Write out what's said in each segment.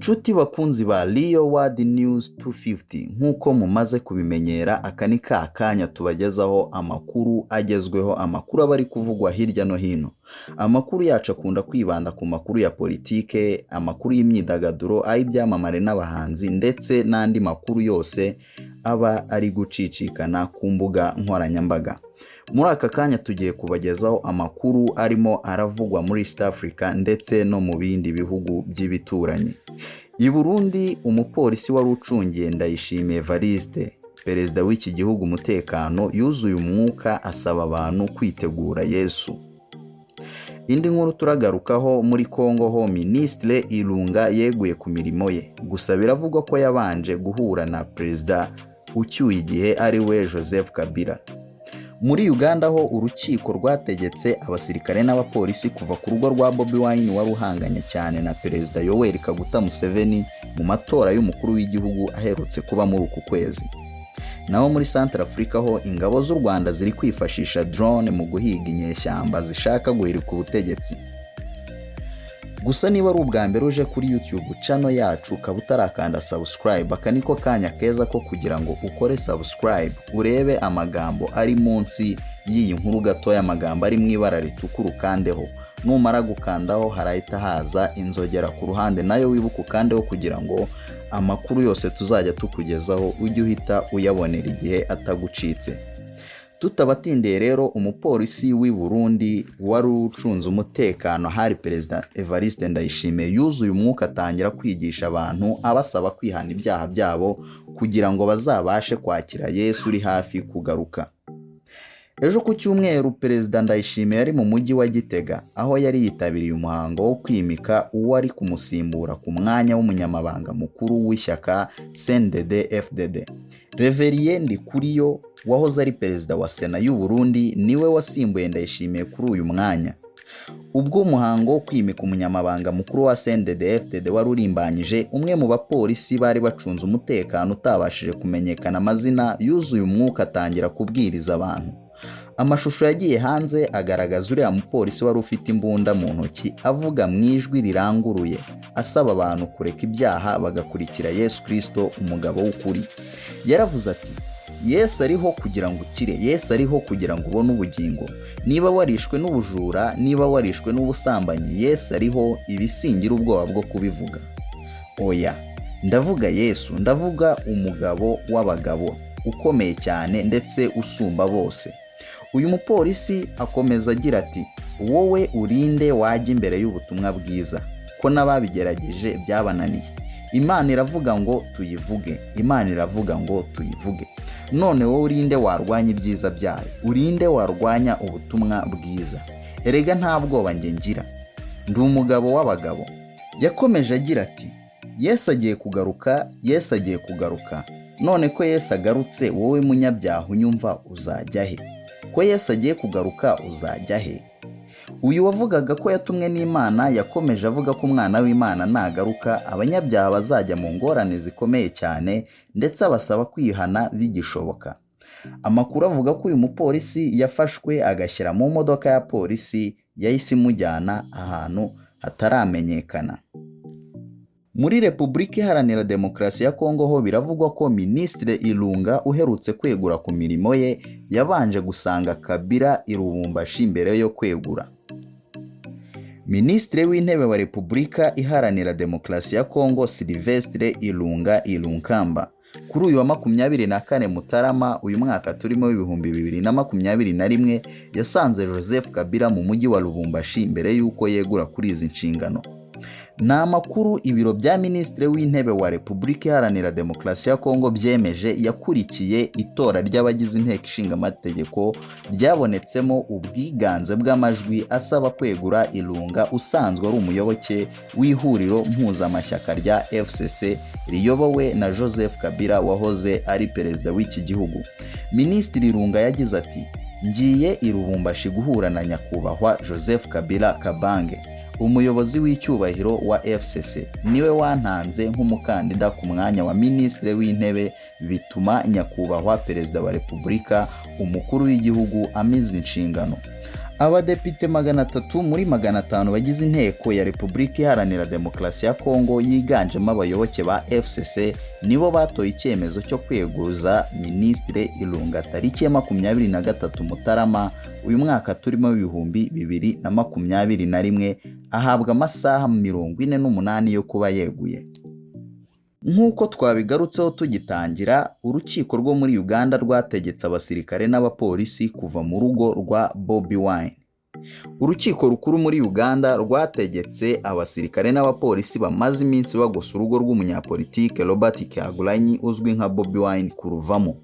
Nshuti bakunzi ba Real World News 250 nk'uko mumaze kubimenyera, aka ni ka kanya tubagezaho amakuru agezweho, amakuru aba ari kuvugwa hirya no hino. Amakuru yacu akunda kwibanda ku makuru ya politike, amakuru y'imyidagaduro, ay'ibyamamare n'abahanzi ndetse n'andi makuru yose aba ari gucicikana ku mbuga nkoranyambaga. Muri aka kanya tugiye kubagezaho amakuru arimo aravugwa muri East Africa ndetse no mu bindi bihugu by'ibituranyi. I Burundi, umupolisi wari ucungiye Ndayishimiye Evariste, perezida w'iki gihugu, umutekano yuzuye umwuka asaba abantu kwitegura Yesu. Indi nkuru turagarukaho muri Kongo ho, Ministre Ilunga yeguye ku mirimo ye, gusa biravugwa ko yabanje guhura na perezida ucyuye igihe ari we Joseph Kabila. Muri Uganda ho, urukiko rwategetse abasirikare n'abapolisi kuva ku rugo rwa Bobi Wine wari uhanganye cyane na perezida Yoweri Kaguta Museveni mu matora y'umukuru w'igihugu aherutse kuba muri uku kwezi. Naho muri Central Africa ho, ingabo z'u Rwanda ziri kwifashisha drone mu guhiga inyeshyamba zishaka guhirika ubutegetsi. Gusa niba ari ubwa mbere uje kuri YouTube channel yacu ukaba utarakanda subscribe, aka niko kanya keza ko kugira ngo ukore subscribe, urebe amagambo ari munsi y'iyi nkuru gato y'amagambo ari mu ibara ritukura ukandeho. Numara gukandaho harahita haza inzogera ku ruhande, nayo wibuka ukandeho kugira ngo amakuru yose tuzajya tukugezaho ujye uhita uyabonera igihe atagucitse. Tutabatindiye rero, umupolisi w'i Burundi wari ucunze umutekano hari perezida Evariste Ndayishimiye yuzuye umwuka atangira kwigisha abantu abasaba kwihana ibyaha byabo kugira ngo bazabashe kwakira Yesu uri hafi kugaruka. Ejo ku cyumweru, perezida Ndayishimiye yari mu mujyi wa Gitega aho yari yitabiriye umuhango wo kwimika uwo ari kumusimbura ku mwanya w'umunyamabanga mukuru w'ishyaka CNDD-FDD. Reverien Ndikuriyo wahoze ari perezida wa Sena y'u Burundi niwe wasimbuye Ndayishimiye kuri uyu mwanya. Ubwo umuhango wo kwimika umunyamabanga mukuru wa CNDD-FDD wari urimbanyije, umwe mu bapolisi bari bacunze umutekano utabashije kumenyekana amazina yuzuye umwuka atangira kubwiriza abantu. Amashusho yagiye hanze agaragaza uriya mupolisi wari ufite imbunda mu ntoki avuga mu ijwi riranguruye asaba abantu kureka ibyaha bagakurikira Yesu Kristo, umugabo w'ukuri. Yaravuze ati, Yesu ariho kugira ngo ukire, Yesu ariho kugira ngo ubone ubugingo. Niba warishwe n'ubujura, niba warishwe n'ubusambanyi, Yesu ariho, ibisingira ubwoba bwo kubivuga. Oya, ndavuga Yesu, ndavuga umugabo w'abagabo ukomeye cyane ndetse usumba bose. Uyu mupolisi akomeza agira ati, wowe urinde wajya imbere y'ubutumwa bwiza, ko n'ababigerageje byabananiye. Imana iravuga ngo tuyivuge, Imana iravuga ngo tuyivuge. None wowe urinde warwanya ibyiza byayo, urinde warwanya ubutumwa bwiza. Erega nta bwoba nge ngira, ndi umugabo w'abagabo. Yakomeje agira ati, Yesu agiye kugaruka, Yesu agiye kugaruka. None ko Yesu agarutse, wowe munyabyaha unyumva uzajya he? Ko Yesu agiye kugaruka uzajya he? Uyu wavugaga ko yatumwe n'Imana yakomeje avuga ko umwana w'Imana nagaruka abanyabyaha bazajya mu ngorane zikomeye cyane, ndetse abasaba kwihana bigishoboka. Amakuru avuga ko uyu mupolisi yafashwe agashyira mu modoka ya polisi yahise imujyana ahantu hataramenyekana. Muri Repubulika Iharanira Demokarasi ya Kongo ho, biravugwa ko Ministre Ilunga uherutse kwegura ku mirimo ye yabanje gusanga Kabila i Lubumbashi mbere yo kwegura. Ministre w'intebe wa Repubulika Iharanira Demokarasi ya Kongo, Sylvestre Ilunga Ilunkamba, kuri uyu wa 24 Mutarama uyu mwaka turimo w'ibihumbi 2021, yasanze Joseph Kabila mu mujyi wa Lubumbashi mbere y'uko yegura kuri izi nshingano. Ni amakuru ibiro bya Ministre w'intebe wa Repubulika Iharanira Demokarasi ya Kongo byemeje yakurikiye itora ry'abagize inteko ishinga amategeko ryabonetsemo ubwiganze bw'amajwi asaba kwegura Ilunga usanzwe ari umuyoboke w'ihuriro mpuzamashyaka rya FCC riyobowe na Joseph Kabila wahoze ari perezida w'iki gihugu. Minisitiri Ilunga yagize ati, ngiye i Lubumbashi guhura na nyakubahwa Joseph Kabila Kabange, umuyobozi w'icyubahiro wa FCC. Niwe wantanze nk'umukandida ku mwanya wa Ministre w'intebe, bituma nyakubahwa perezida wa Repubulika umukuru w'igihugu amize inshingano. Abadepite 300 muri 500 bagize inteko ya Repubulika Iharanira Demokarasi ya Kongo yiganjemo abayoboke ba FCC nibo batoye icyemezo cyo kweguza Minisitiri Ilunga tariki ya 23 Mutarama uyu mwaka turimo 2021 ahabwa amasaha 48 yo kuba yeguye. Nk'uko twabigarutseho tugitangira, urukiko rwo muri Uganda rwategetse abasirikare n'abapolisi kuva mu rugo rwa Bobi Wine. Urukiko rukuru muri Uganda rwategetse abasirikare n'abapolisi bamaze iminsi bagosa urugo rw'umunyapolitike Robert Kyagulanyi uzwi nka Bobi Wine kuruvamo.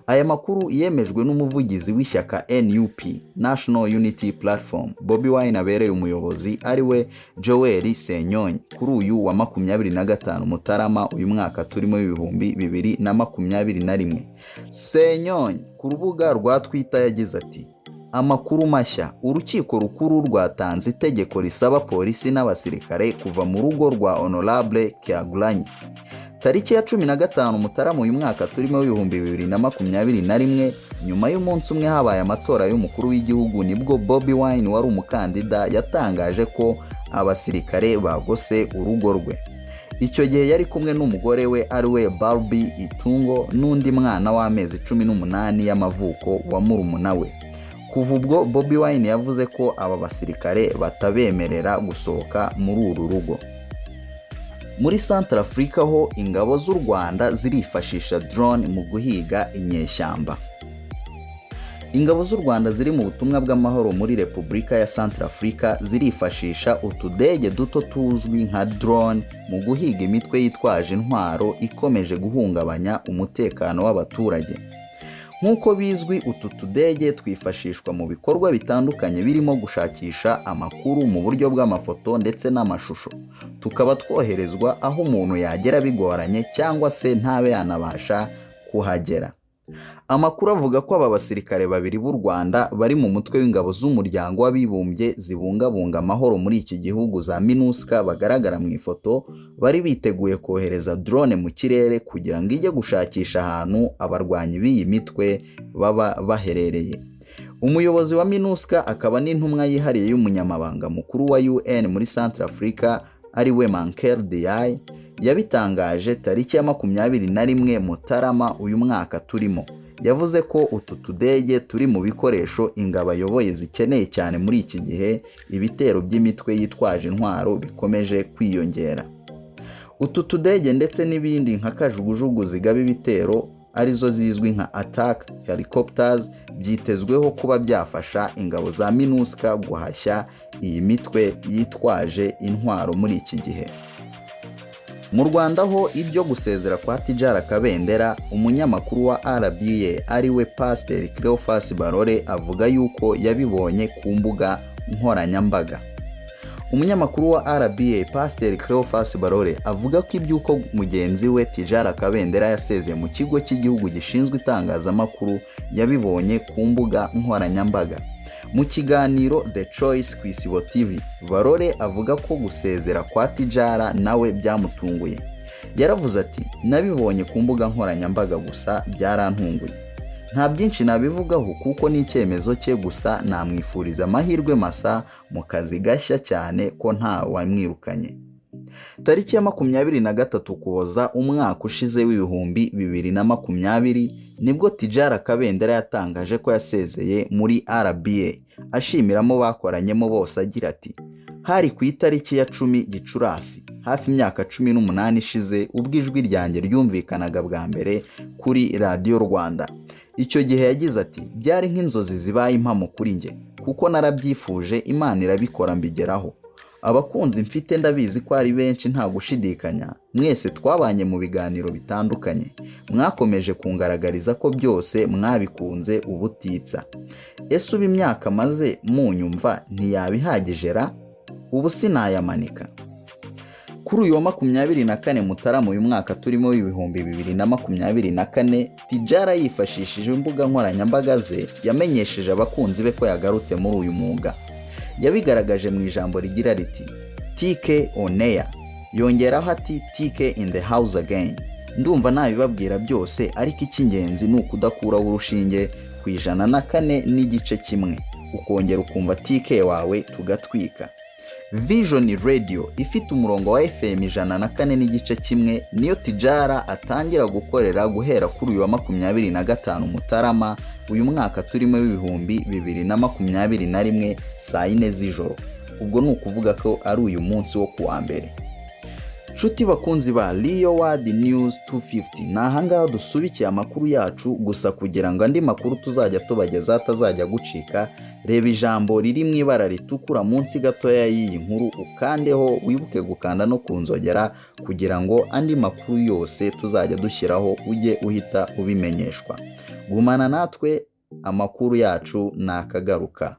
Aya makuru yemejwe n'umuvugizi w'ishyaka NUP National Unity Platform Bobi Wine abereye umuyobozi ariwe Joel Senyonyi kuri uyu wa 25 Mutarama uyu mwaka turimo 2021. Senyonyi ku rubuga rwa Twitter yagize ati: amakuru mashya, urukiko rukuru rwatanze itegeko risaba polisi n'abasirikare kuva mu rugo rwa Honorable Kyagulanyi tariki ya 15 Mutarama uyu mwaka turimo 2021. Nyuma y'umunsi umwe habaye amatora y'umukuru w'igihugu nibwo Bobi Wine wari umukandida yatangaje ko abasirikare bagose urugo rwe. Icyo gihe yari kumwe n'umugore we ariwe Barbie Itungo n'undi mwana w'amezi 18 y'amavuko wa murumuna we. Kuva ubwo Bobi Wine yavuze ko aba basirikare batabemerera gusohoka muri uru rugo. Muri Centrafrica ho ingabo z'u Rwanda zirifashisha drone mu guhiga inyeshyamba. Ingabo z'u Rwanda ziri mu butumwa bw'amahoro muri Repubulika ya Centrafrica zirifashisha utudege duto tuzwi nka drone mu guhiga imitwe yitwaje intwaro ikomeje guhungabanya umutekano w'abaturage. Nk'uko bizwi, utu tudege twifashishwa mu bikorwa bitandukanye birimo gushakisha amakuru mu buryo bw'amafoto ndetse n'amashusho, tukaba twoherezwa aho umuntu yagera bigoranye cyangwa se ntabe yanabasha kuhagera. Amakuru avuga ko aba basirikare babiri b'u Rwanda bari mu mutwe w'ingabo z'umuryango w'abibumbye zibungabunga amahoro muri iki gihugu za MINUSCA bagaragara mu ifoto, bari biteguye kohereza drone mu kirere kugira ngo ijye gushakisha ahantu abarwanyi b'iyi mitwe baba baherereye. Umuyobozi wa MINUSCA akaba n'intumwa yihariye y'umunyamabanga mukuru wa UN muri Centrafrica ariwe Mankel Diaye yabitangaje tariki ya 21 Mutarama uyu mwaka turimo. Yavuze ko utu tudege turi mu bikoresho ingabo ayoboye zikeneye cyane muri iki gihe ibitero by'imitwe yitwaje intwaro bikomeje kwiyongera. Utu tudege ndetse n'ibindi nka kajugujugu zigaba ibitero arizo zizwi nka attack helicopters byitezweho kuba byafasha ingabo za MINUSCA guhashya iyi mitwe yitwaje intwaro muri iki gihe. Mu Rwanda ho ibyo gusezera kwa Tidjara Kabendera, umunyamakuru wa RBA ariwe Pasteur Cleophas Barore avuga yuko yabibonye ku mbuga nkoranyambaga. Umunyamakuru wa RBA Pasteur Cleophas Barore avuga ko ibyuko mugenzi we Tidjara Kabendera yasezeye mu kigo cy'igihugu gishinzwe itangazamakuru yabibonye ku mbuga nkoranyambaga. Mu kiganiro The Choice ku Isibo TV, Barore avuga ko gusezera kwa Tidjara nawe byamutunguye. Yaravuze ati: nabibonye ku mbuga nkoranyambaga gusa byarantunguye. Nta byinshi nabivugaho kuko ni icyemezo cye, gusa namwifuriza amahirwe masa mu kazi gashya cyane ko nta wamwirukanye. Tariki ya 23 Ukuboza umwaka ushize w'2020 nibwo Tidjara Kabendera yatangaje ko yasezeye muri RBA, ashimiramo bakoranyemo bose agira ati: hari ku itariki ya 10 Gicurasi hafi imyaka 18 ishize ubwo ijwi ryanjye ryumvikanaga bwa mbere kuri Radio Rwanda. Icyo gihe yagize ati: byari nk'inzozi zibaye impamo kuri njye kuko narabyifuje, Imana irabikora mbigeraho. Abakunzi mfite ndabizi ko ari benshi nta gushidikanya, mwese twabanye mu biganiro bitandukanye, mwakomeje kungaragariza ko byose mwabikunze ubutitsa. Ese ubu imyaka maze munyumva ntiyabihagije ra? Ubu sinayamanika. Kuri uyu wa 24 Mutarama uyu mwaka turimo 2024, Tidjara yifashishije imbuga nkoranyambaga ze yamenyesheje abakunzi be ko yagarutse muri uyu mwuga. Yabigaragaje mu ijambo rigira riti TK on air, yongeraho ati TK in the house again. Ndumva nabibabwira byose, ariko icy'ingenzi ni ukudakuraho urushinge ku 104 n'igice kimwe. ukongera ukumva TK wawe tugatwika. Vision Radio ifite umurongo wa FM 104.1 niyo Tijara atangira gukorera guhera kuri uyu wa 25 Mutarama uyu mwaka turimo w'ibihumbi 2021 saa 4 z'ijoro. Ubwo ni ukuvuga ko ari uyu munsi wo kuwa mbere. Nshuti bakunzi ba Leo World News 250, nahangaho dusubikiye amakuru yacu, gusa kugira ngo andi makuru tuzajya tubageza atazajya gucika, reba ijambo riri mu ibara ritukura munsi gatoya y'iyi nkuru ukandeho, wibuke gukanda no kunzogera kugira ngo andi makuru yose tuzajya dushyiraho ujye uhita ubimenyeshwa. Gumana natwe, amakuru yacu nakagaruka.